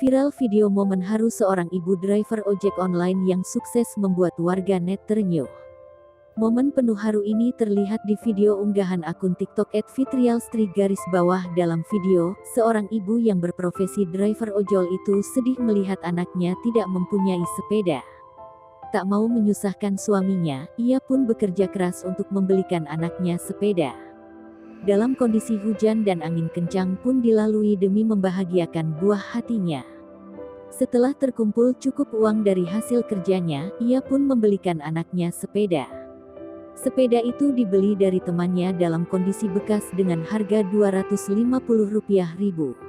Viral video momen haru seorang ibu driver ojek online yang sukses membuat warganet terenyuh. Momen penuh haru ini terlihat di video unggahan akun TikTok @fitrialstri. Dalam video, seorang ibu yang berprofesi driver ojol itu sedih melihat anaknya tidak mempunyai sepeda. Tak mau menyusahkan suaminya, ia pun bekerja keras untuk membelikan anaknya sepeda. Dalam kondisi hujan dan angin kencang pun dilalui demi membahagiakan buah hatinya. Setelah terkumpul cukup uang dari hasil kerjanya, ia pun membelikan anaknya sepeda. Sepeda itu dibeli dari temannya dalam kondisi bekas dengan harga Rp250.000.